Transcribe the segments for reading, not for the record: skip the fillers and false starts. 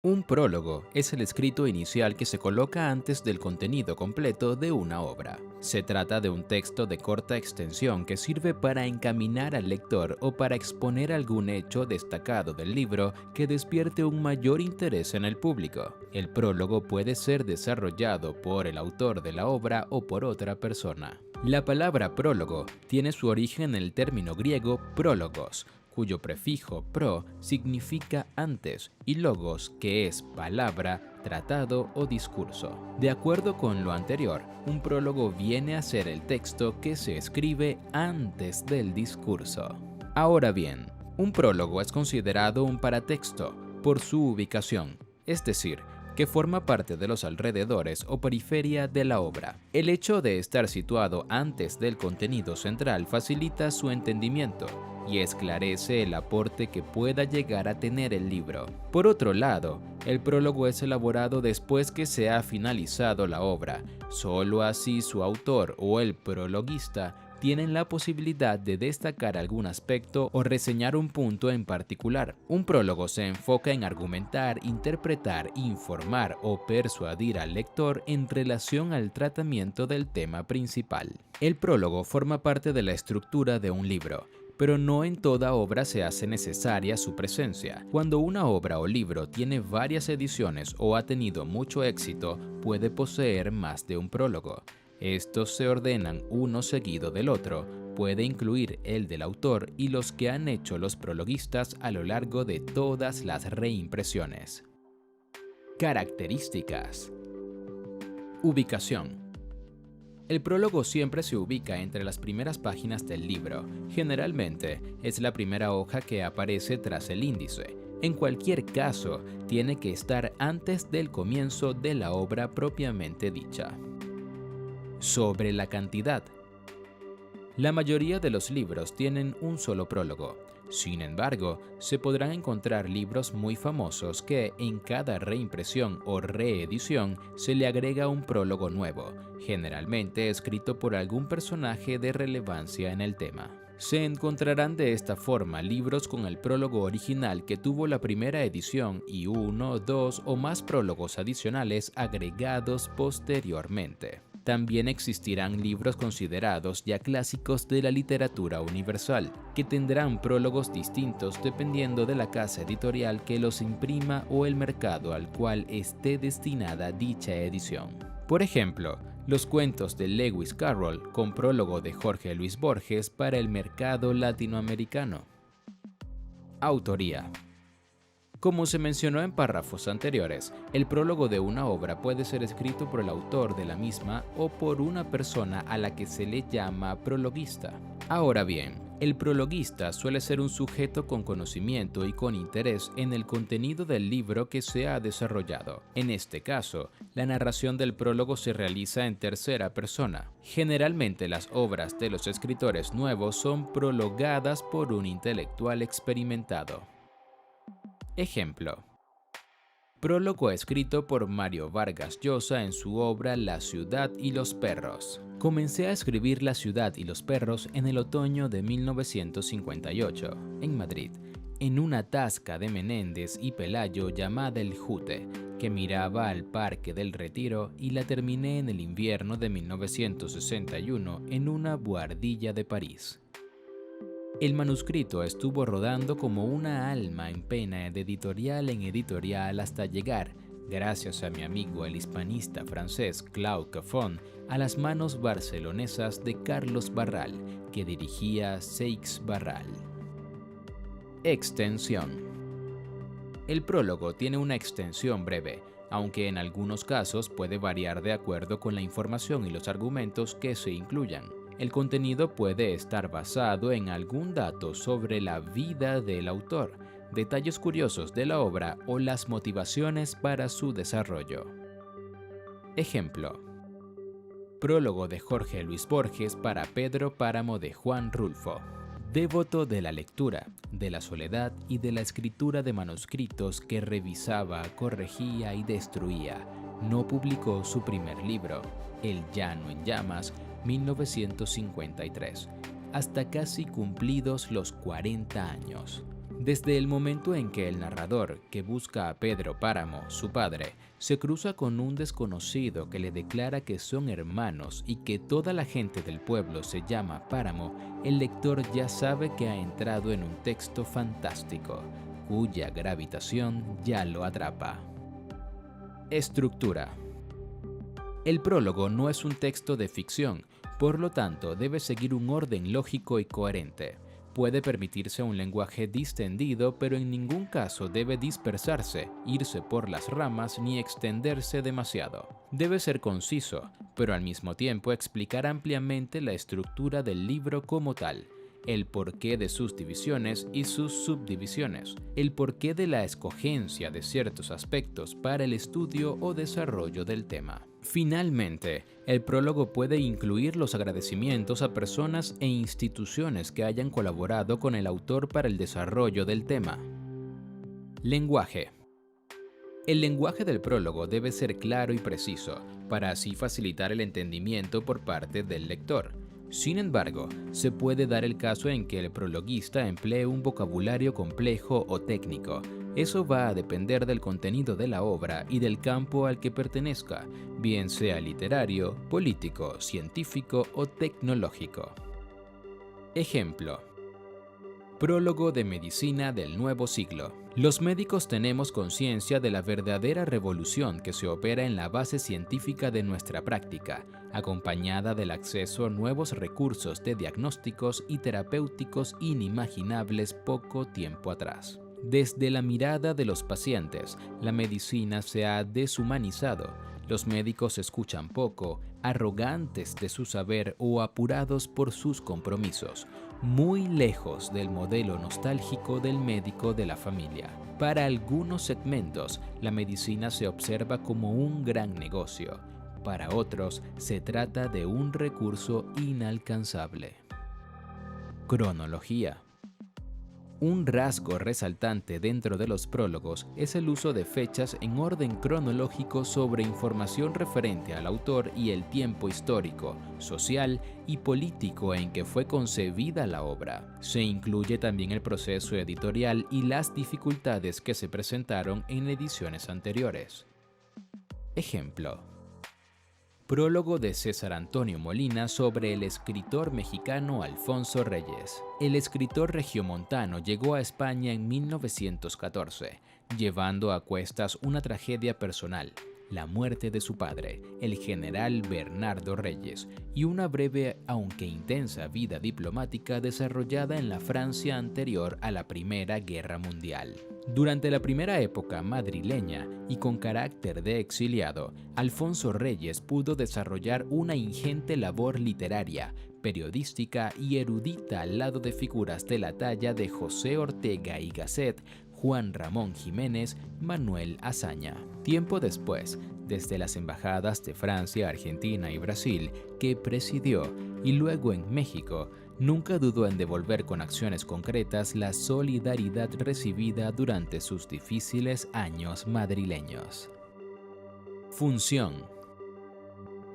Un prólogo es el escrito inicial que se coloca antes del contenido completo de una obra. Se trata de un texto de corta extensión que sirve para encaminar al lector o para exponer algún hecho destacado del libro que despierte un mayor interés en el público. El prólogo puede ser desarrollado por el autor de la obra o por otra persona. La palabra prólogo tiene su origen en el término griego prólogos, cuyo prefijo pro significa antes y logos, que es palabra, tratado o discurso. De acuerdo con lo anterior, un prólogo viene a ser el texto que se escribe antes del discurso. Ahora bien, un prólogo es considerado un paratexto por su ubicación, es decir, que forma parte de los alrededores o periferia de la obra. El hecho de estar situado antes del contenido central facilita su entendimiento y esclarece el aporte que pueda llegar a tener el libro. Por otro lado, el prólogo es elaborado después que se ha finalizado la obra. Solo así su autor o el prologuista tienen la posibilidad de destacar algún aspecto o reseñar un punto en particular. Un prólogo se enfoca en argumentar, interpretar, informar o persuadir al lector en relación al tratamiento del tema principal. El prólogo forma parte de la estructura de un libro, pero no en toda obra se hace necesaria su presencia. Cuando una obra o libro tiene varias ediciones o ha tenido mucho éxito, puede poseer más de un prólogo. Estos se ordenan uno seguido del otro, puede incluir el del autor y los que han hecho los prologuistas a lo largo de todas las reimpresiones. Características. Ubicación. El prólogo siempre se ubica entre las primeras páginas del libro. Generalmente es la primera hoja que aparece tras el índice. En cualquier caso, tiene que estar antes del comienzo de la obra propiamente dicha. Sobre la cantidad. La mayoría de los libros tienen un solo prólogo. Sin embargo, se podrán encontrar libros muy famosos que en cada reimpresión o reedición se le agrega un prólogo nuevo, generalmente escrito por algún personaje de relevancia en el tema. Se encontrarán de esta forma libros con el prólogo original que tuvo la primera edición y uno, dos o más prólogos adicionales agregados posteriormente. También existirán libros considerados ya clásicos de la literatura universal, que tendrán prólogos distintos dependiendo de la casa editorial que los imprima o el mercado al cual esté destinada dicha edición. Por ejemplo, los cuentos de Lewis Carroll con prólogo de Jorge Luis Borges para el mercado latinoamericano. Autoría. Como se mencionó en párrafos anteriores, el prólogo de una obra puede ser escrito por el autor de la misma o por una persona a la que se le llama prologuista. Ahora bien, el prologuista suele ser un sujeto con conocimiento y con interés en el contenido del libro que se ha desarrollado. En este caso, la narración del prólogo se realiza en tercera persona. Generalmente las obras de los escritores nuevos son prologadas por un intelectual experimentado. Ejemplo. Prólogo escrito por Mario Vargas Llosa en su obra La ciudad y los perros. Comencé a escribir La ciudad y los perros en el otoño de 1958, en Madrid, en una tasca de Menéndez y Pelayo llamada El Jute, que miraba al Parque del Retiro, y la terminé en el invierno de 1961 en una buhardilla de París. El manuscrito estuvo rodando como una alma en pena de editorial en editorial hasta llegar, gracias a mi amigo el hispanista francés Claude Cafón, a las manos barcelonesas de Carlos Barral, que dirigía Seix Barral. Extensión. El prólogo tiene una extensión breve, aunque en algunos casos puede variar de acuerdo con la información y los argumentos que se incluyan. El contenido puede estar basado en algún dato sobre la vida del autor, detalles curiosos de la obra o las motivaciones para su desarrollo. Ejemplo. Prólogo de Jorge Luis Borges para Pedro Páramo de Juan Rulfo. Devoto de la lectura, de la soledad y de la escritura de manuscritos que revisaba, corregía y destruía, no publicó su primer libro, El llano en llamas, 1953, hasta casi cumplidos los 40 años. Desde el momento en que el narrador, que busca a Pedro Páramo, su padre, se cruza con un desconocido que le declara que son hermanos y que toda la gente del pueblo se llama Páramo, el lector ya sabe que ha entrado en un texto fantástico, cuya gravitación ya lo atrapa. Estructura. El prólogo no es un texto de ficción, por lo tanto debe seguir un orden lógico y coherente. Puede permitirse un lenguaje distendido, pero en ningún caso debe dispersarse, irse por las ramas ni extenderse demasiado. Debe ser conciso, pero al mismo tiempo explicar ampliamente la estructura del libro como tal, el porqué de sus divisiones y sus subdivisiones, el porqué de la escogencia de ciertos aspectos para el estudio o desarrollo del tema. Finalmente, el prólogo puede incluir los agradecimientos a personas e instituciones que hayan colaborado con el autor para el desarrollo del tema. Lenguaje. El lenguaje del prólogo debe ser claro y preciso, para así facilitar el entendimiento por parte del lector. Sin embargo, se puede dar el caso en que el prologuista emplee un vocabulario complejo o técnico. Eso va a depender del contenido de la obra y del campo al que pertenezca, bien sea literario, político, científico o tecnológico. Ejemplo: Prólogo de medicina del nuevo siglo. Los médicos tenemos conciencia de la verdadera revolución que se opera en la base científica de nuestra práctica, acompañada del acceso a nuevos recursos de diagnósticos y terapéuticos inimaginables poco tiempo atrás. Desde la mirada de los pacientes, la medicina se ha deshumanizado. Los médicos escuchan poco, arrogantes de su saber o apurados por sus compromisos, muy lejos del modelo nostálgico del médico de la familia. Para algunos segmentos, la medicina se observa como un gran negocio. Para otros, se trata de un recurso inalcanzable. Cronología. Un rasgo resaltante dentro de los prólogos es el uso de fechas en orden cronológico sobre información referente al autor y el tiempo histórico, social y político en que fue concebida la obra. Se incluye también el proceso editorial y las dificultades que se presentaron en ediciones anteriores. Ejemplo: Prólogo de César Antonio Molina sobre el escritor mexicano Alfonso Reyes. El escritor regiomontano llegó a España en 1914, llevando a cuestas una tragedia personal, la muerte de su padre, el general Bernardo Reyes, y una breve aunque intensa vida diplomática desarrollada en la Francia anterior a la Primera Guerra Mundial. Durante la primera época madrileña y con carácter de exiliado, Alfonso Reyes pudo desarrollar una ingente labor literaria, periodística y erudita al lado de figuras de la talla de José Ortega y Gasset, Juan Ramón Jiménez, Manuel Azaña. Tiempo después, desde las embajadas de Francia, Argentina y Brasil, que presidió, y luego en México, nunca dudó en devolver con acciones concretas la solidaridad recibida durante sus difíciles años madrileños. Función.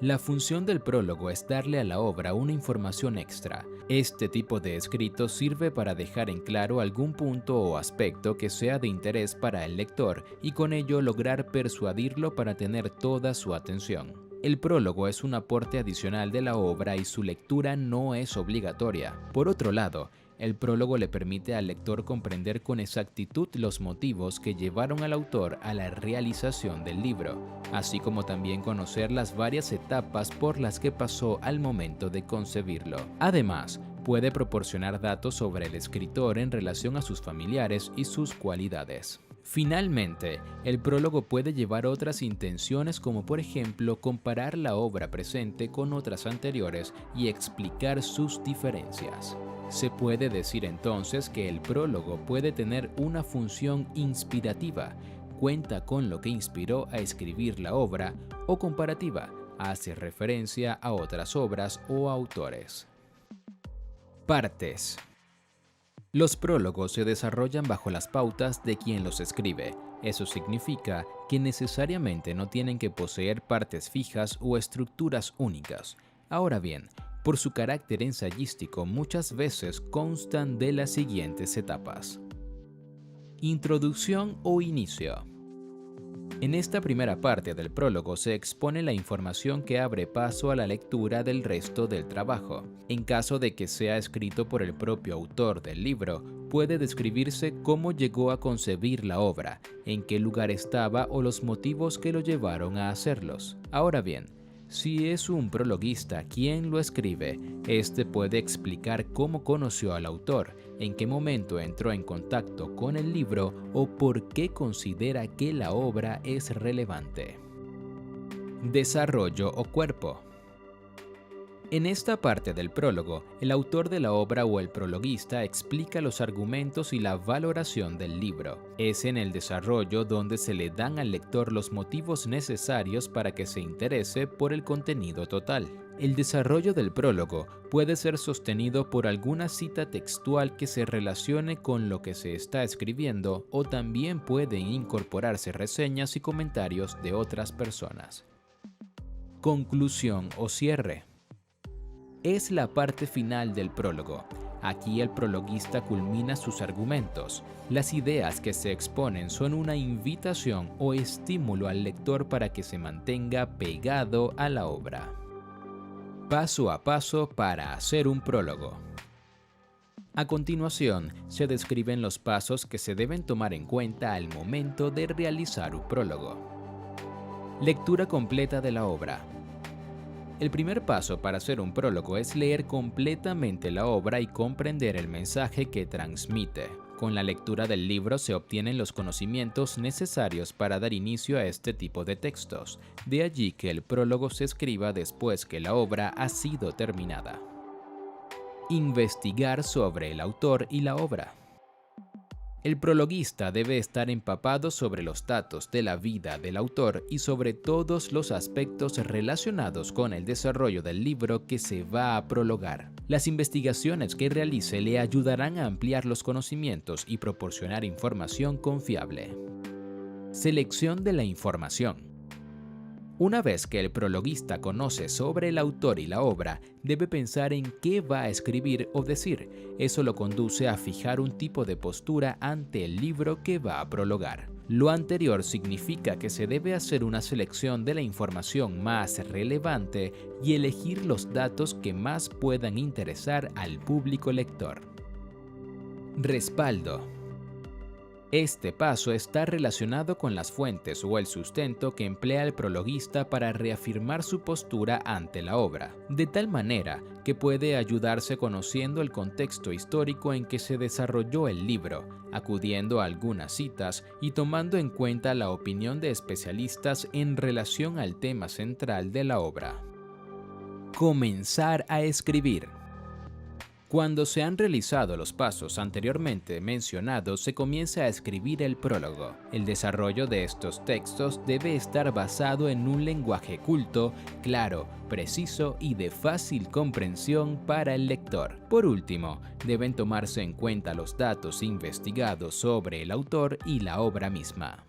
La función del prólogo es darle a la obra una información extra. Este tipo de escrito sirve para dejar en claro algún punto o aspecto que sea de interés para el lector y con ello lograr persuadirlo para tener toda su atención. El prólogo es un aporte adicional de la obra y su lectura no es obligatoria. Por otro lado, el prólogo le permite al lector comprender con exactitud los motivos que llevaron al autor a la realización del libro, así como también conocer las varias etapas por las que pasó al momento de concebirlo. Además, puede proporcionar datos sobre el escritor en relación a sus familiares y sus cualidades. Finalmente, el prólogo puede llevar otras intenciones como por ejemplo comparar la obra presente con otras anteriores y explicar sus diferencias. Se puede decir entonces que el prólogo puede tener una función inspirativa, cuenta con lo que inspiró a escribir la obra, o comparativa, hace referencia a otras obras o autores. Partes. Los prólogos se desarrollan bajo las pautas de quien los escribe. Eso significa que necesariamente no tienen que poseer partes fijas o estructuras únicas. Ahora bien, por su carácter ensayístico muchas veces constan de las siguientes etapas. Introducción o inicio. En esta primera parte del prólogo se expone la información que abre paso a la lectura del resto del trabajo. En caso de que sea escrito por el propio autor del libro, puede describirse cómo llegó a concebir la obra, en qué lugar estaba o los motivos que lo llevaron a hacerlos. Ahora bien, si es un prologuista quien lo escribe, este puede explicar cómo conoció al autor, en qué momento entró en contacto con el libro o por qué considera que la obra es relevante. Desarrollo o cuerpo. En esta parte del prólogo, el autor de la obra o el prologuista explica los argumentos y la valoración del libro. Es en el desarrollo donde se le dan al lector los motivos necesarios para que se interese por el contenido total. El desarrollo del prólogo puede ser sostenido por alguna cita textual que se relacione con lo que se está escribiendo, o también pueden incorporarse reseñas y comentarios de otras personas. Conclusión o cierre. Es la parte final del prólogo. Aquí el prologuista culmina sus argumentos. Las ideas que se exponen son una invitación o estímulo al lector para que se mantenga pegado a la obra. Paso a paso para hacer un prólogo. A continuación, se describen los pasos que se deben tomar en cuenta al momento de realizar un prólogo. Lectura completa de la obra. El primer paso para hacer un prólogo es leer completamente la obra y comprender el mensaje que transmite. Con la lectura del libro se obtienen los conocimientos necesarios para dar inicio a este tipo de textos. De allí que el prólogo se escriba después que la obra ha sido terminada. Investigar sobre el autor y la obra. El prologuista debe estar empapado sobre los datos de la vida del autor y sobre todos los aspectos relacionados con el desarrollo del libro que se va a prologar. Las investigaciones que realice le ayudarán a ampliar los conocimientos y proporcionar información confiable. Selección de la información. Una vez que el prologuista conoce sobre el autor y la obra, debe pensar en qué va a escribir o decir. Eso lo conduce a fijar un tipo de postura ante el libro que va a prologar. Lo anterior significa que se debe hacer una selección de la información más relevante y elegir los datos que más puedan interesar al público lector. Respaldo. Este paso está relacionado con las fuentes o el sustento que emplea el prologuista para reafirmar su postura ante la obra, de tal manera que puede ayudarse conociendo el contexto histórico en que se desarrolló el libro, acudiendo a algunas citas y tomando en cuenta la opinión de especialistas en relación al tema central de la obra. Comenzar a escribir. Cuando se han realizado los pasos anteriormente mencionados, se comienza a escribir el prólogo. El desarrollo de estos textos debe estar basado en un lenguaje culto, claro, preciso y de fácil comprensión para el lector. Por último, deben tomarse en cuenta los datos investigados sobre el autor y la obra misma.